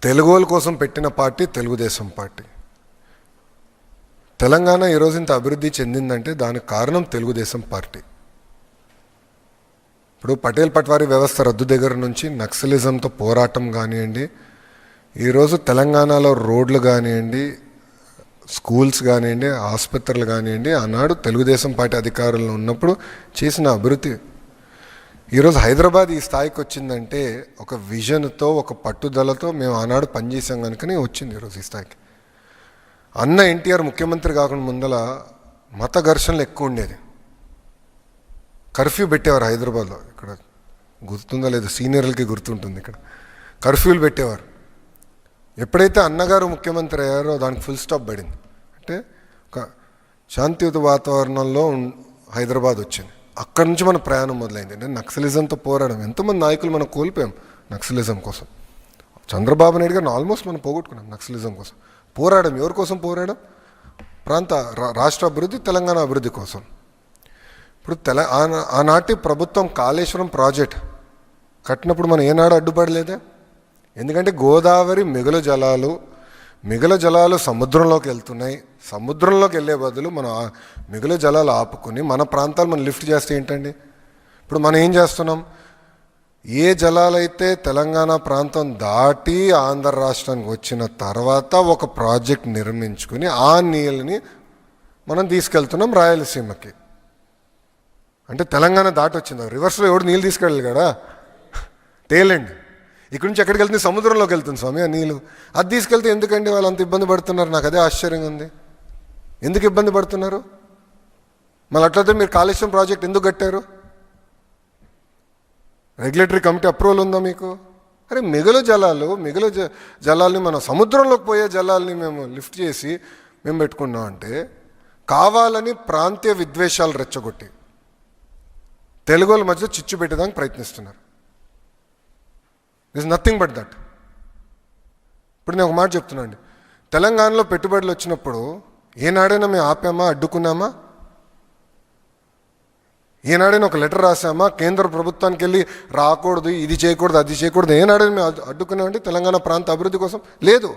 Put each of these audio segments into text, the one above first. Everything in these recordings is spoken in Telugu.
తెలుగోళ్ళ కోసం పెట్టిన పార్టీ తెలుగుదేశం పార్టీ. తెలంగాణ ఈరోజు ఇంత అభివృద్ధి చెందిందంటే దానికి కారణం తెలుగుదేశం పార్టీ. ఇప్పుడు పటేల్ పట్వారీ వ్యవస్థ రద్దు దగ్గర నుంచి నక్సలిజంతో పోరాటం కానివ్వండి, ఈరోజు తెలంగాణలో రోడ్లు కానివ్వండి, స్కూల్స్ కానివ్వండి, ఆసుపత్రులు కానివ్వండి, ఆనాడు తెలుగుదేశం పార్టీ అధికారంలో ఉన్నప్పుడు చేసిన అభివృద్ధి. ఈరోజు హైదరాబాద్ ఈ స్థాయికి వచ్చిందంటే ఒక విజన్తో, ఒక పట్టుదలతో మేము ఆనాడు పనిచేసాం కనుకనే వచ్చింది ఈరోజు ఈ స్థాయికి. అన్న ఎన్టీఆర్ ముఖ్యమంత్రి కాకుండా ముందల మత ఘర్షణలు ఎక్కువ ఉండేది. కర్ఫ్యూ పెట్టేవారు హైదరాబాద్లో. ఇక్కడ గుర్తుందో లేదు, సీనియర్లకి గుర్తుంటుంది. ఇక్కడ కర్ఫ్యూలు పెట్టేవారు. ఎప్పుడైతే అన్నగారు ముఖ్యమంత్రి అయ్యారో దానికి ఫుల్ స్టాప్ పడింది. అంటే ఒక శాంతియుత వాతావరణంలో హైదరాబాద్ వచ్చింది. అక్కడి నుంచి మన ప్రయాణం మొదలైంది. అంటే నక్సలిజంతో పోరాడం, ఎంతోమంది నాయకులు మనం కోల్పోయాం నక్సలిజం కోసం. చంద్రబాబు నాయుడు గారిని ఆల్మోస్ట్ మనం పోగొట్టుకున్నాం నక్సలిజం కోసం. పోరాడం ఎవరి కోసం పోరాడం? రాష్ట్ర అభివృద్ధి, తెలంగాణ అభివృద్ధి కోసం. ఇప్పుడు ఆనాటి ప్రభుత్వం కాళేశ్వరం ప్రాజెక్ట్ కట్టినప్పుడు మనం ఏనాడు అడ్డుపడలేదే. ఎందుకంటే గోదావరి మిగులు జలాలు సముద్రంలోకి వెళ్తున్నాయి. సముద్రంలోకి వెళ్ళే బదులు మనం మిగులు జలాలు ఆపుకుని మన ప్రాంతాలు మనం లిఫ్ట్ చేస్తే ఏంటండి? ఇప్పుడు మనం ఏం చేస్తున్నాం? ఏ జలాలైతే తెలంగాణ ప్రాంతం దాటి ఆంధ్ర రాష్ట్రానికి వచ్చిన తర్వాత ఒక ప్రాజెక్ట్ నిర్మించుకుని ఆ నీళ్ళని మనం తీసుకెళ్తున్నాం రాయలసీమకి. అంటే తెలంగాణ దాటి వచ్చింది. రివర్స్లో ఎవడు నీళ్ళు తీసుకెళ్ళాలి కదా, తేలండి. ఇక్కడి నుంచి ఎక్కడికి వెళ్తుంది? సముద్రంలోకి వెళ్తుంది స్వామి ఆ నీళ్ళు. అది తీసుకెళ్తే ఎందుకండి వాళ్ళు అంత ఇబ్బంది పడుతున్నారు? నాకు అదే ఆశ్చర్యంగా ఉంది. ఎందుకు ఇబ్బంది పడుతున్నారు? మళ్ళీ అట్లయితే మీరు కాళేశ్వరం ప్రాజెక్ట్ ఎందుకు కట్టారు? రెగ్యులేటరీ కమిటీ అప్రూవల్ ఉందా మీకు? అరే మిగులు జలాల్ని మనం సముద్రంలోకి పోయే జలాల్ని మేము లిఫ్ట్ చేసి మేము పెట్టుకున్నాం అంటే కావాలని ప్రాంతీయ విద్వేషాలు రెచ్చగొట్టి తెలుగుల మధ్య చిచ్చు పెట్టడానికి ప్రయత్నిస్తున్నారు. This nothing but that. ఇప్పుడు నేను ఒక మాట చెప్తున్నా అండి, తెలంగాణలో పెట్టుబడులు వచ్చినప్పుడు ఏనాడైనా మేము ఆపామా, అడ్డుకున్నామా? ఏనాడైనా ఒక లెటర్ రాసామా? కేంద్ర ప్రభుత్వానికి వెళ్ళి రాకూడదు, ఇది చేయకూడదు, అది చేయకూడదు, ఏనాడైనా మేము అడ్డుకున్నామండి తెలంగాణ ప్రాంత అభివృద్ధి కోసం? లేదు.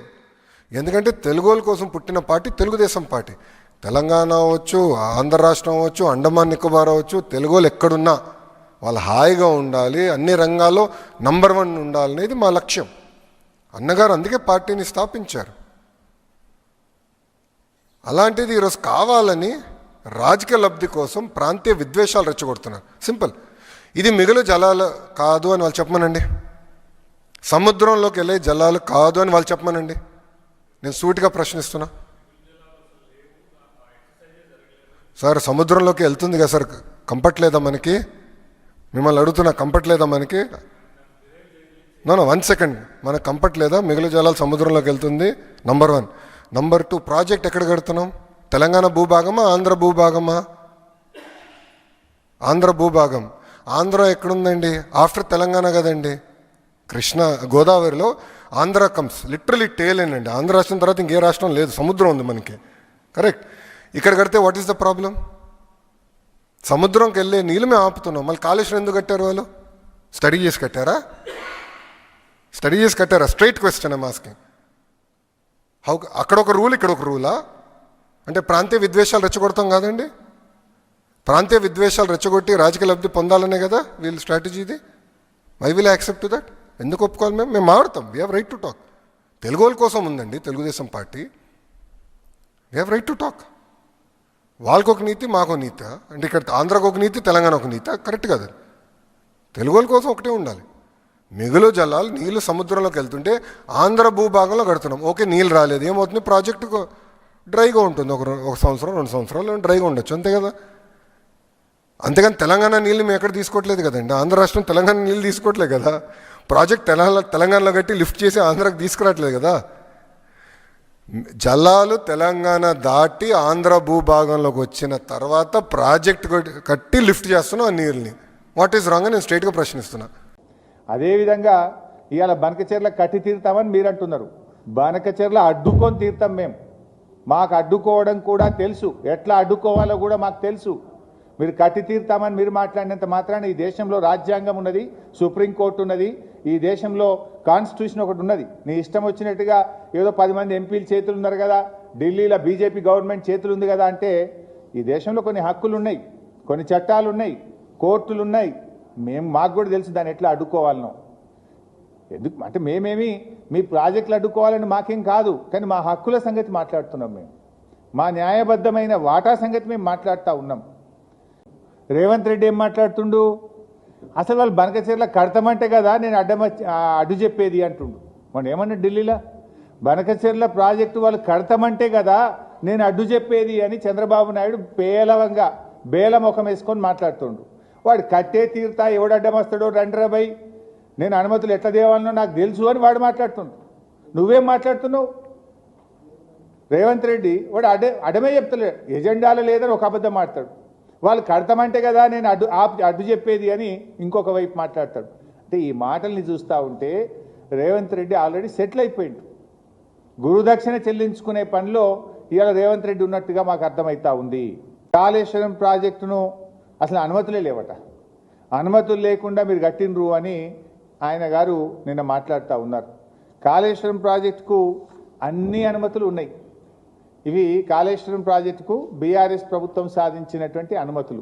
ఎందుకంటే తెలుగోళ్ళ కోసం పుట్టిన పార్టీ తెలుగుదేశం పార్టీ. తెలంగాణ అవ్వచ్చు, ఆంధ్ర రాష్ట్రం అవ్వచ్చు, అండమాన్ నికోబార్ అవ్వచ్చు, తెలుగోళ్ళు ఎక్కడున్నా వాళ్ళు హాయిగా ఉండాలి, అన్ని రంగాల్లో నంబర్ 1 ఉండాలనేది మా లక్ష్యం. అన్నగారు అందుకే పార్టీని స్థాపించారు. అలాంటిది ఈరోజు కావాలని రాజకీయ లబ్ధి కోసం ప్రాంతీయ విద్వేషాలు రెచ్చగొడుతున్నారు. సింపుల్. ఇది మిగులు జలాలు కాదు అని వాళ్ళు చెప్పమనండి. సముద్రంలోకి వెళ్ళే జలాలు కాదు అని వాళ్ళు చెప్పమనండి. నేను సూటిగా ప్రశ్నిస్తున్నా. సార్ సముద్రంలోకి వెళ్తుంది కదా సార్, కంఫర్ట్ లేదా మనకి? మిమ్మల్ని అడుగుతున్నా, కంఫర్ట్ లేదా మనకి? No 1 second. మనకు కంఫర్ట్ లేదా? మిగులు జలాలు సముద్రంలోకి వెళ్తుంది, నంబర్ 1. నంబర్ 2, ప్రాజెక్ట్ ఎక్కడ కడుతున్నాం? తెలంగాణ భూభాగమా, ఆంధ్ర భూభాగమా? ఆంధ్ర భూభాగం. ఆంధ్ర ఎక్కడుందండి? ఆఫ్టర్ తెలంగాణ కదండి. గోదావరిలో ఆంధ్ర కమ్స్ లిటరలీ టేలేనండి. ఆంధ్ర రాష్ట్రం తర్వాత ఇంకే రాష్ట్రం లేదు, సముద్రం ఉంది మనకి. కరెక్ట్. ఇక్కడ కడితే వాట్ ఈస్ ద ప్రాబ్లం? సముద్రంకి వెళ్ళే నీళ్ళు మేము ఆపుతున్నాం. మళ్ళీ కాళేశ్వరం ఎందుకు కట్టారు వాళ్ళు? స్టడీ చేసి కట్టారా? Straight question I'm asking. అక్కడ ఒక రూల్, ఇక్కడ ఒక రూలా? అంటే ప్రాంతీయ విద్వేషాలు రెచ్చగొడతాం కాదండి. ప్రాంతీయ విద్వేషాలు రెచ్చగొట్టి రాజకీయ లబ్ధి పొందాలనే కదా వీళ్ళ స్ట్రాటజీ ఇది. I will accept that. ఎందుకు ఒప్పుకోవాలి? మేము మాట్లాడతాం. We have right to talk. తెలుగోళ్ళ కోసం ఉందండి Telugu Desam party. We have right to talk. వాళ్ళకు ఒక నీతి, మాకు నీతి. అంటే ఇక్కడ ఆంధ్రాకు ఒక నీతి, తెలంగాణ ఒక నీతి. కరెక్ట్ కదా. తెలుగోళ్ళ కోసం ఒకటే ఉండాలి. మిగులు జలాలు నీళ్ళు సముద్రంలోకి వెళ్తుంటే ఆంధ్ర భూభాగంలో కడుతున్నాం. ఓకే, నీళ్ళు రాలేదు, ఏమవుతుంది? ప్రాజెక్టు డ్రైగా ఉంటుంది. ఒక సంవత్సరం 2 సంవత్సరాలు డ్రైగా ఉండొచ్చు, అంతే కదా. అంతేగాని తెలంగాణ నీళ్ళు మేము ఎక్కడ తీసుకోవట్లేదు కదండి. ఆంధ్ర రాష్ట్రం తెలంగాణ నీళ్ళు తీసుకోవట్లేదు కదా. ప్రాజెక్ట్ తెలంగాణలో కట్టి లిఫ్ట్ చేసి ఆంధ్రాకి తీసుకురావట్లేదు కదా. జలాలు తెలంగాణ దాటి ఆంధ్ర భూభాగంలోకి వచ్చిన తర్వాత ప్రాజెక్ట్ కట్టి లిఫ్ట్ చేస్తున్నాం ఆ నీళ్ళని. వాట్ ఈస్ రాంగ్ అని నేను స్ట్రైట్గా ప్రశ్నిస్తున్నా. అదేవిధంగా ఇవాళ బనకచెర్ల కట్టి తీరుతామని మీరు అంటున్నారు. బనకచెర్ల అడ్డుకొని తీరుతాం మేము. మాకు అడ్డుకోవడం కూడా తెలుసు, ఎట్లా అడ్డుకోవాలో కూడా మాకు తెలుసు. మీరు కట్టి తీరుతామని మీరు మాట్లాడినంత మాత్రాన ఈ దేశంలో రాజ్యాంగం ఉన్నది, సుప్రీంకోర్టు ఉన్నది, ఈ దేశంలో కాన్స్టిట్యూషన్ ఒకటి ఉన్నది. నీ ఇష్టం వచ్చినట్టుగా ఏదో 10 మంది ఎంపీలు చేతులు ఉన్నారు కదా, ఢిల్లీలో బీజేపీ గవర్నమెంట్ చేతులు ఉంది కదా అంటే, ఈ దేశంలో కొన్ని హక్కులు ఉన్నాయి, కొన్ని చట్టాలు ఉన్నాయి, కోర్టులు ఉన్నాయి. మాకు కూడా తెలుసు దాన్ని ఎట్లా అడ్డుకోవాలనో. ఎందుకు అంటే మేమేమి మీ ప్రాజెక్టులు అడ్డుకోవాలని మాకేం కాదు, కానీ మా హక్కుల సంగతి మాట్లాడుతున్నాం. మేము మా న్యాయబద్ధమైన వాటా సంగతి మేము మాట్లాడుతూ ఉన్నాం. రేవంత్ రెడ్డి ఏం మాట్లాడుతుండు, అసలు వాళ్ళు బనకచెర్ల కడతామంటే కదా నేను అడ్డు చెప్పేది అంటుండు. మనం ఏమన్నా ఢిల్లీలో బనకచెర్ల ప్రాజెక్టు వాళ్ళు కడతామంటే కదా నేను అడ్డు చెప్పేది అని చంద్రబాబు నాయుడు పేలవంగా బేలముఖం వేసుకొని మాట్లాడుతుండు. వాడు కట్టే తీరుతా ఎవడు అడ్డం వస్తాడో రండ్రబై, నేను అనుమతులు ఎట్లా దేవాలనో నాకు తెలుసు అని వాడు మాట్లాడుతుండు. నువ్వేం మాట్లాడుతున్నావు? రేవంత్ రెడ్డి వాడు అడమే చెప్తలేడు, ఎజెండాలో లేదని ఒక అబద్ధం మాట్లాడు. వాళ్ళు కడతామంటే కదా నేను అడ్డు చెప్పేది అని ఇంకొక వైపు మాట్లాడతాడు. అంటే ఈ మాటల్ని చూస్తూ ఉంటే రేవంత్ రెడ్డి ఆల్రెడీ సెటిల్ అయిపోయిండు. గురుదక్షిణ చెల్లించుకునే పనిలో ఇవాళ రేవంత్ రెడ్డి ఉన్నట్టుగా మాకు అర్థమవుతా ఉంది. కాళేశ్వరం ప్రాజెక్టును అసలు అనుమతులే లేవట, అనుమతులు లేకుండా మీరు కట్టినరు అని ఆయన గారు నిన్న మాట్లాడుతూ ఉన్నారు. కాళేశ్వరం ప్రాజెక్టుకు అన్ని అనుమతులు ఉన్నాయి. ఇవి కాళేశ్వరం ప్రాజెక్టుకు బీఆర్ఎస్ ప్రభుత్వం సాధించినటువంటి అనుమతులు.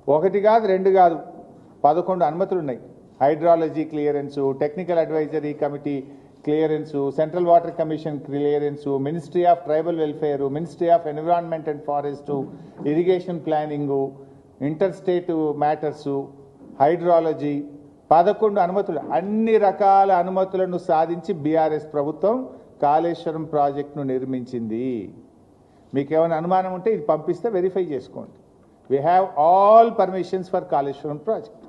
1 కాదు 2 కాదు 11 అనుమతులు ఉన్నాయి. Hydrology clearance, technical advisory committee clearance, central water commission clearance, ministry of tribal welfare, ministry of environment and forest, irrigation planning, inter state matters, hydrology 11 అనుమతులు. అన్ని రకాల అనుమతులను సాధించి బీఆర్ఎస్ ప్రభుత్వం కాళేశ్వరం ప్రాజెక్టును నిర్మించింది. మీకు ఏమైనా అనుమానం ఉంటే ఇది పంపిస్తే వెరిఫై చేసుకోండి. We have all permissions for Kaleshwaram project.